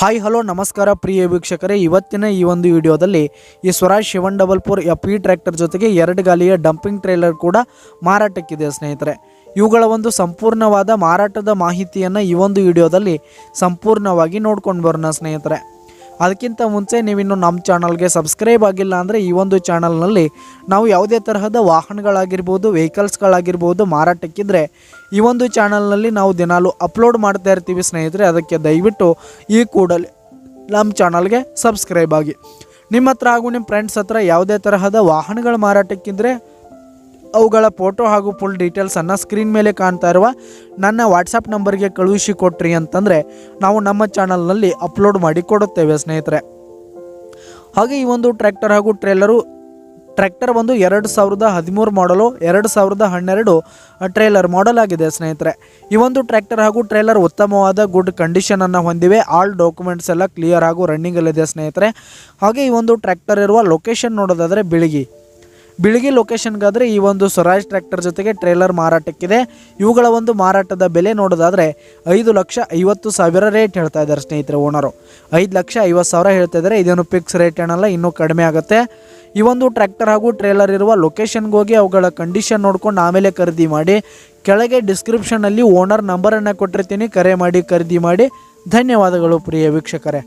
Hi hello ನಮಸ್ಕಾರ ಪ್ರಿಯ ವೀಕ್ಷಕರೇ, ಇವತ್ತಿನ ಈ ಒಂದು ವಿಡಿಯೋದಲ್ಲಿ ಈ ಸ್ವರಾಜ್ 744 FE ಟ್ರ್ಯಾಕ್ಟರ್ ಜೊತೆಗೆ 2 ಗಾಲಿಯ ಡಂಪಿಂಗ್ ಟ್ರೇಲರ್ ಕೂಡ ಮಾರಾಟಕ್ಕಿದೆ ಸ್ನೇಹಿತರೆ. ಇವುಗಳ ಒಂದು ಸಂಪೂರ್ಣವಾದ ಮಾರಾಟದ ಮಾಹಿತಿಯನ್ನು ಈ ಒಂದು ವಿಡಿಯೋದಲ್ಲಿ ಸಂಪೂರ್ಣವಾಗಿ ನೋಡ್ಕೊಂಡು ಬರೋಣ ಸ್ನೇಹಿತರೆ. ಅದಕ್ಕಿಂತ ಮುಂಚೆ ನೀವಿನ್ನು ನಮ್ಮ ಚಾನಲ್ಗೆ ಸಬ್ಸ್ಕ್ರೈಬ್ ಆಗಿಲ್ಲ ಅಂದರೆ ಈ ಒಂದು ಚಾನಲ್ನಲ್ಲಿ ನಾವು ಯಾವುದೇ ತರಹದ ವಾಹನಗಳಾಗಿರ್ಬೋದು, ವೆಹಿಕಲ್ಸ್ಗಳಾಗಿರ್ಬೋದು ಮಾರಾಟಕ್ಕಿದ್ರೆ ಈ ಒಂದು ಚಾನಲ್ನಲ್ಲಿ ನಾವು ದಿನಾಲು ಅಪ್ಲೋಡ್ ಮಾಡ್ತಾ ಇರ್ತೀವಿ ಸ್ನೇಹಿತರೆ. ಅದಕ್ಕೆ ದಯವಿಟ್ಟು ಈ ಕೂಡಲೇ ನಮ್ಮ ಚಾನಲ್ಗೆ ಸಬ್ಸ್ಕ್ರೈಬ್ ಆಗಿ. ನಿಮ್ಮ ಹತ್ರ ಹಾಗೂ ನಿಮ್ಮ ಫ್ರೆಂಡ್ಸ್ ಹತ್ರ ಯಾವುದೇ ತರಹದ ವಾಹನಗಳ ಮಾರಾಟಕ್ಕಿದ್ರೆ ಅವುಗಳ ಫೋಟೋ ಹಾಗೂ ಫುಲ್ ಡೀಟೇಲ್ಸನ್ನು ಸ್ಕ್ರೀನ್ ಮೇಲೆ ಕಾಣ್ತಾ ಇರುವ ನನ್ನ ವಾಟ್ಸಪ್ ನಂಬರ್ಗೆ ಕಳುಹಿಸಿ ಕೊಟ್ರಿ ಅಂತಂದರೆ ನಾವು ನಮ್ಮ ಚಾನಲ್ನಲ್ಲಿ ಅಪ್ಲೋಡ್ ಮಾಡಿ ಕೊಡುತ್ತೇವೆ ಸ್ನೇಹಿತರೆ. ಹಾಗೆ ಈ ಒಂದು ಟ್ರ್ಯಾಕ್ಟರ್ ಹಾಗೂ ಟ್ರ್ಯಾಕ್ಟರ್ ಒಂದು 2013 ಮಾಡಲು 2012 ಟ್ರೇಲರ್ ಮಾಡಲ್ ಆಗಿದೆ ಸ್ನೇಹಿತರೆ. ಈ ಒಂದು ಟ್ರ್ಯಾಕ್ಟರ್ ಹಾಗೂ ಟ್ರೇಲರ್ ಉತ್ತಮವಾದ ಗುಡ್ ಕಂಡೀಷನನ್ನು ಹೊಂದಿವೆ. ಆಲ್ ಡಾಕ್ಯುಮೆಂಟ್ಸ್ ಎಲ್ಲ ಕ್ಲಿಯರ್ ಹಾಗೂ ರನ್ನಿಂಗಲ್ಲಿದೆ ಸ್ನೇಹಿತರೆ. ಹಾಗೆ ಈ ಒಂದು ಟ್ರ್ಯಾಕ್ಟರ್ ಇರುವ ಲೊಕೇಶನ್ ನೋಡೋದಾದರೆ ಬಿಳಿಗಿ ಲೊಕೇಶನ್ಗಾದರೆ ಈ ಒಂದು ಸ್ವರಾಜ್ ಟ್ರ್ಯಾಕ್ಟರ್ ಜೊತೆಗೆ ಟ್ರೇಲರ್ ಮಾರಾಟಕ್ಕಿದೆ. ಇವುಗಳ ಒಂದು ಮಾರಾಟದ ಬೆಲೆ ನೋಡೋದಾದರೆ 5,50,000 ರೇಟ್ ಹೇಳ್ತಾ ಇದ್ದಾರೆ ಸ್ನೇಹಿತರೆ. ಓನರು 5,50,000 ಹೇಳ್ತಾ ಇದ್ದಾರೆ. ಇದೇನು ಫಿಕ್ಸ್ ರೇಟ್ ಏನಲ್ಲ, ಇನ್ನೂ ಕಡಿಮೆ ಆಗುತ್ತೆ. ಈ ಒಂದು ಟ್ರ್ಯಾಕ್ಟರ್ ಹಾಗೂ ಟ್ರೇಲರ್ ಇರುವ ಲೊಕೇಶನ್ಗೆ ಹೋಗಿ ಅವುಗಳ ಕಂಡೀಷನ್ ನೋಡ್ಕೊಂಡು ಆಮೇಲೆ ಖರೀದಿ ಮಾಡಿ. ಕೆಳಗೆ ಡಿಸ್ಕ್ರಿಪ್ಷನಲ್ಲಿ ಓನರ್ ನಂಬರನ್ನು ಕೊಟ್ಟಿರ್ತೀನಿ, ಕರೆ ಮಾಡಿ ಖರೀದಿ ಮಾಡಿ. ಧನ್ಯವಾದಗಳು ಪ್ರಿಯ ವೀಕ್ಷಕರೇ.